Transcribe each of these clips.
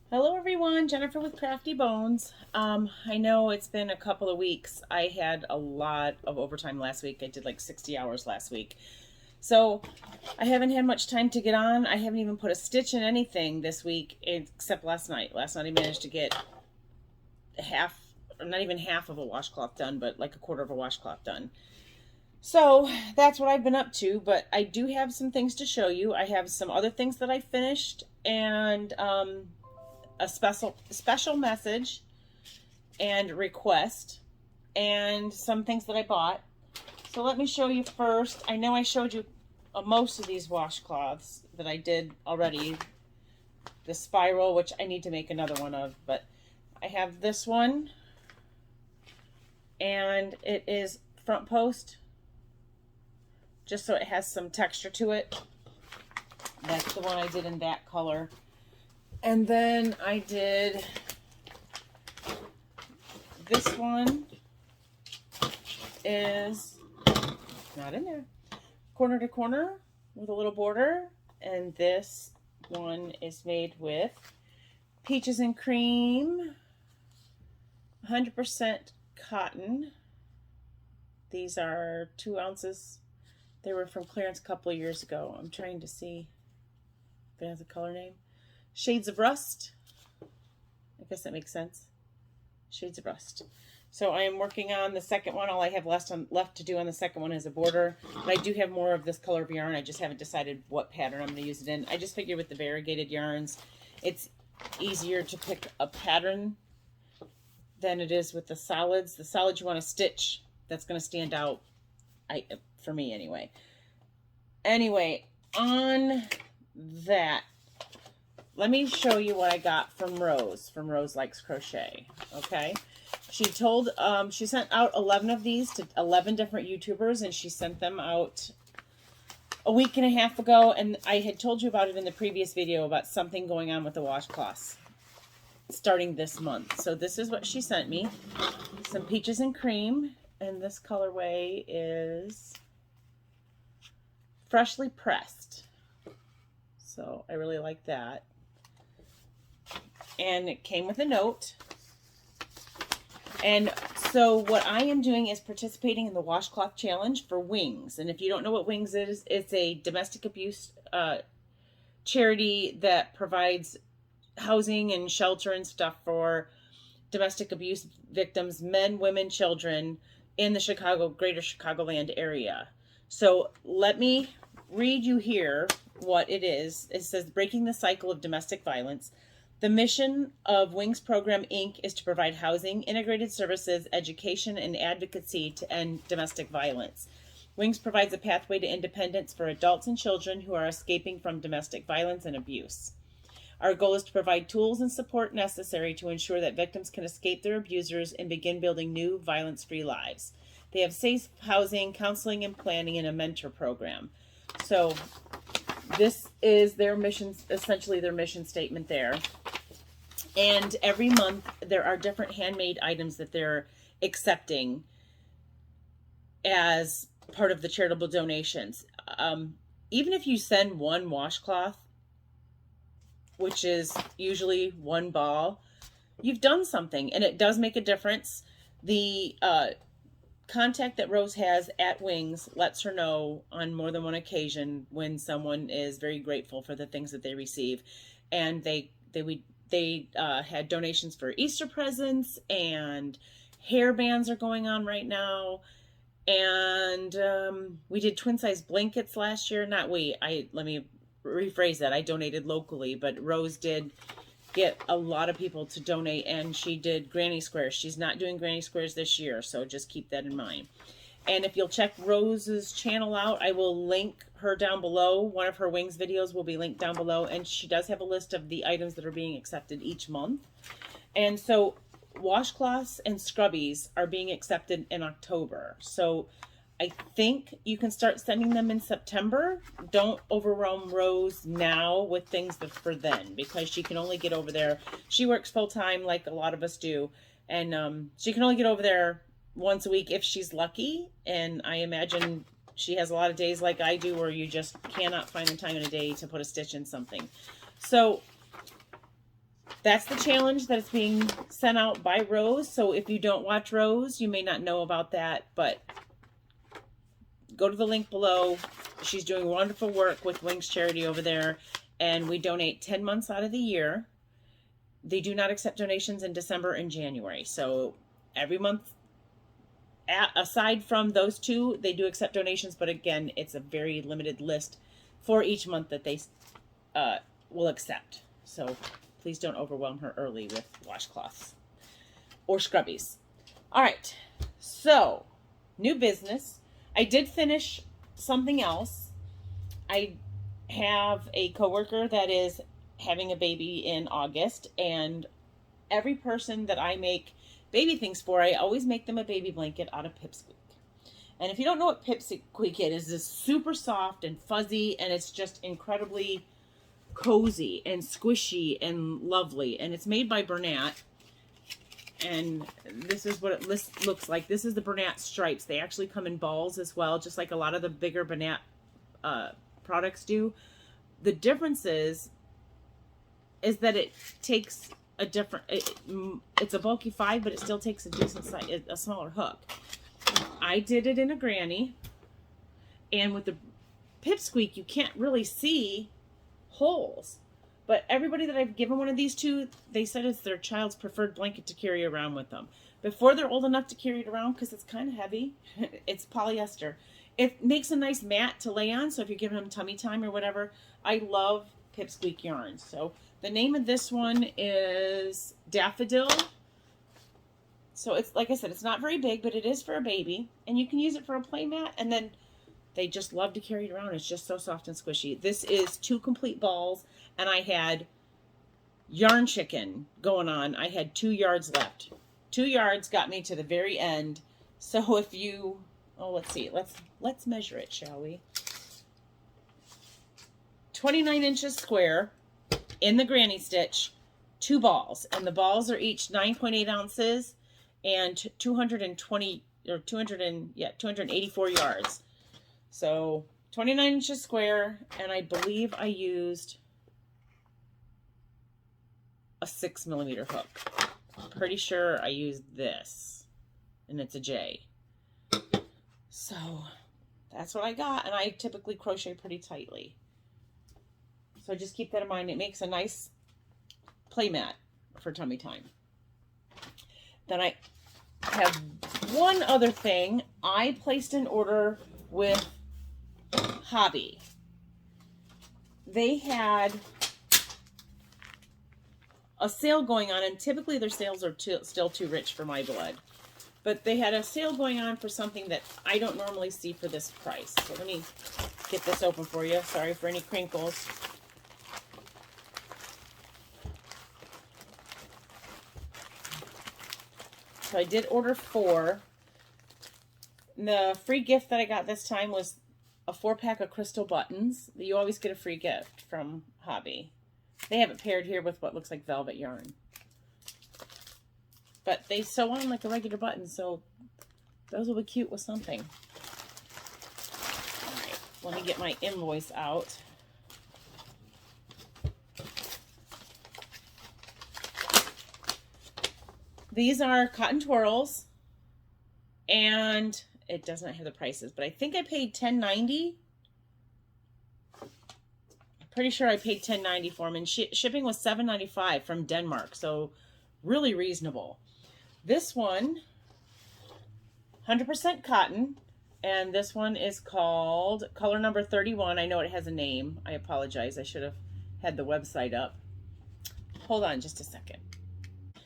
Hello everyone, Jennifer with Crafty Bones. I know it's been a couple of weeks. I had a lot of overtime last week. I did like 60 hours last week. So I haven't had much time to get on. I haven't even put a stitch in anything this week except last night. Last night I managed to get half, or not even half of a washcloth done, but like a quarter of a washcloth done. So that's what I've been up to, but I do have some things to show you. I have some other things that I finished and a special message and request and some things that I bought. So let me show you first. I know I showed you most of these washcloths that I did already. The spiral, which I need to make another one of, but I have this one and it is front post, just so it has some texture to it. That's the one I did in that color. And then I did this one is not in there. Corner to corner with a little border. And this one is made with peaches and cream, 100% cotton. These are 2 ounces. They were from clearance a couple of years ago. I'm trying to see if it has a color name. Shades of Rust. I guess that makes sense. Shades of Rust. So I am working on the second one. All I have left to do on the second one is a border. But I do have more of this color of yarn. I just haven't decided what pattern I'm going to use it in. I just figured with the variegated yarns, it's easier to pick a pattern than it is with the solids. The solids you want to stitch. That's going to stand out, for me anyway. Anyway, on that, let me show you what I got from Roselikescrochet. Okay, she sent out 11 of these to 11 different YouTubers, and she sent them out a week and a half ago. And I had told you about it in the previous video about something going on with the washcloths starting this month. So this is what she sent me: some peaches and cream, and this colorway is freshly pressed. So I really like that. And it came with a note. And so what I am doing is participating in the Washcloth Challenge for Wings. And if you don't know what Wings is, it's a domestic abuse charity that provides housing and shelter and stuff for domestic abuse victims, men, women, children, in the greater Chicagoland area. So let me read you here what it is. It says, breaking the cycle of domestic violence. The mission of Wings Program, Inc. is to provide housing, integrated services, education, and advocacy to end domestic violence. Wings provides a pathway to independence for adults and children who are escaping from domestic violence and abuse. Our goal is to provide tools and support necessary to ensure that victims can escape their abusers and begin building new violence-free lives. They have safe housing, counseling and planning, and a mentor program. So this is their mission, essentially their mission statement there. And every month there are different handmade items that they're accepting as part of the charitable donations. Even if you send one washcloth, which is usually one ball, you've done something, and it does make a difference. The contact that Rose has at Wings lets her know on more than one occasion when someone is very grateful for the things that they receive. And they had donations for Easter presents, and hairbands are going on right now. And we did twin size blankets last year. Let me rephrase that. I donated locally, but Rose did get a lot of people to donate, and she did granny squares. She's not doing granny squares this year, so just keep that in mind. And if you'll check Rose's channel out, I will link her down below. One of her Wings videos will be linked down below, and she does have a list of the items that are being accepted each month. And so washcloths and scrubbies are being accepted in October. So I think you can start sending them in September. Don't overwhelm Rose now with things for then, because she can only get over there. She works full time like a lot of us do, and she can only get over there once a week if she's lucky. And I imagine she has a lot of days like I do where you just cannot find the time in a day to put a stitch in something. So That's the challenge that's being sent out by Rose. So if you don't watch Rose, you may not know about that, but go to the link below. She's doing wonderful work with Wings Charity over there, and we donate 10 months out of the year. They do not accept donations in December and January. So every month, aside from those two, they do accept donations, but again, it's a very limited list for each month that they will accept. So please don't overwhelm her early with washcloths or scrubbies. All right, so new business. I did finish something else. I have a coworker that is having a baby in August, and every person that I make baby things for, I always make them a baby blanket out of pipsqueak. And if you don't know what pipsqueak is, it's super soft and fuzzy, and it's just incredibly cozy and squishy and lovely. And it's made by Bernat. And this is what it looks like. This is the Bernat stripes. They actually come in balls as well, just like a lot of the bigger Bernat products do. The difference is that it takes a different, it's a bulky 5, but it still takes a decent size, a smaller hook. I did it in a granny, and with the pipsqueak, you can't really see holes. But everybody that I've given one of these to, they said it's their child's preferred blanket to carry around with them. Before they're old enough to carry it around, because it's kind of heavy, it's polyester. It makes a nice mat to lay on, so if you're giving them tummy time or whatever, I love pipsqueak yarns. So the name of this one is Daffodil. So it's, like I said, it's not very big, but it is for a baby. And you can use it for a play mat, and then they just love to carry it around. It's just so soft and squishy. This is 2 complete balls, and I had yarn chicken going on. I had 2 yards left. 2 yards got me to the very end. So if you, oh, let's see, let's measure it, shall we? 29 inches square in the granny stitch, 2 balls, and the balls are each 9.8 ounces and 284 yards. So 29 inches square, and I believe I used a 6mm hook. I'm pretty sure I used this, and it's a J. So that's what I got, and I typically crochet pretty tightly. So just keep that in mind. It makes a nice play mat for tummy time. Then I have one other thing. I placed an order with Hobbii. They had a sale going on, and typically their sales are still too rich for my blood. But they had a sale going on for something that I don't normally see for this price. So let me get this open for you. Sorry for any crinkles. So I did order 4. The free gift that I got this time was a 4-pack of crystal buttons. You always get a free gift from Hobbii. They have it paired here with what looks like velvet yarn. But they sew on like a regular button, so those will be cute with something. All right, let me get my invoice out. These are cotton twirls, and it doesn't have the prices, but I think I paid $10.90. I'm pretty sure I paid $10.90 for them, and shipping was $7.95 from Denmark, so really reasonable. This one, 100% cotton, and this one is called color number 31. I know it has a name. I apologize. I should have had the website up. Hold on just a second.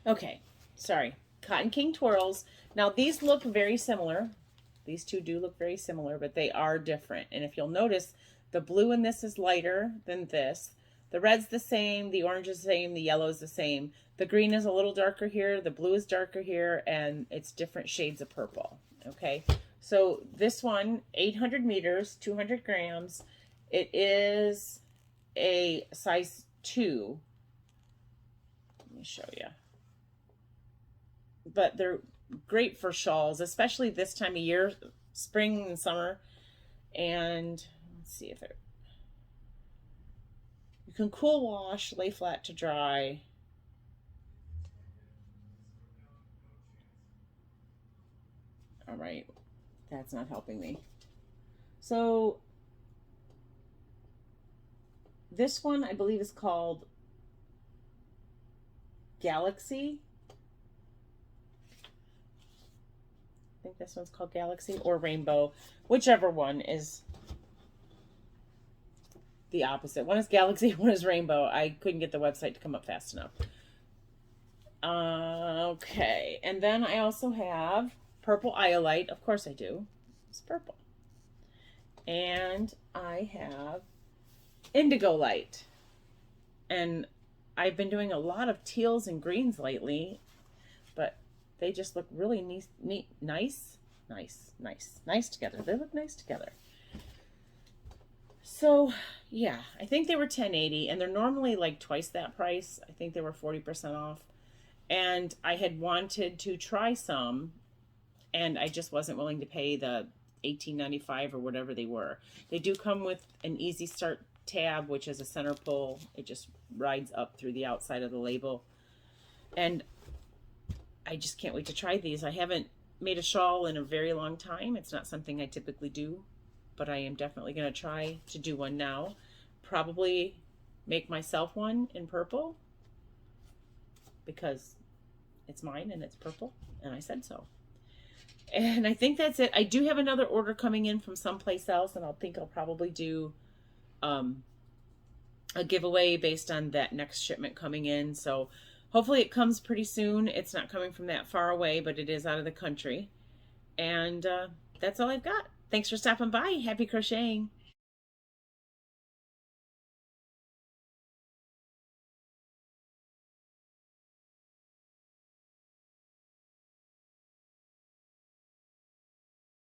Okay. Sorry, Cotton King twirls. Now these look very similar. These two do look very similar, but they are different. And if you'll notice, the blue in this is lighter than this. The red's the same, the orange is the same, the yellow is the same. The green is a little darker here, the blue is darker here, and it's different shades of purple. Okay, so this one, 800 meters, 200 grams. It is a size 2. Let me show you. But they're great for shawls, especially this time of year, spring and summer. And let's see if it, you can cool wash, lay flat to dry. All right, that's not helping me. So this one I believe is called Galaxy. I think this one's called Galaxy or Rainbow, whichever one is the opposite. One is Galaxy, one is Rainbow. I couldn't get the website to come up fast enough. Okay, and then I also have Purple Iolite. Of course I do. It's purple. And I have Indigo Light. And I've been doing a lot of teals and greens lately, but they just look really nice together. They look nice together. So yeah, I think they were $10.80, and they're normally like twice that price. I think they were 40% off. And I had wanted to try some, and I just wasn't willing to pay the $18.95 or whatever they were. They do come with an Easy Start tab, which is a center pull. It just rides up through the outside of the label. And I just can't wait to try these. I haven't made a shawl in a very long time. It's not something I typically do, but I am definitely going to try to do one now. Probably make myself one in purple because it's mine and it's purple and I said so. And I think that's it. I do have another order coming in from someplace else, and I'll probably do a giveaway based on that next shipment coming in. So hopefully it comes pretty soon. It's not coming from that far away, but it is out of the country. And that's all I've got. Thanks for stopping by. Happy crocheting.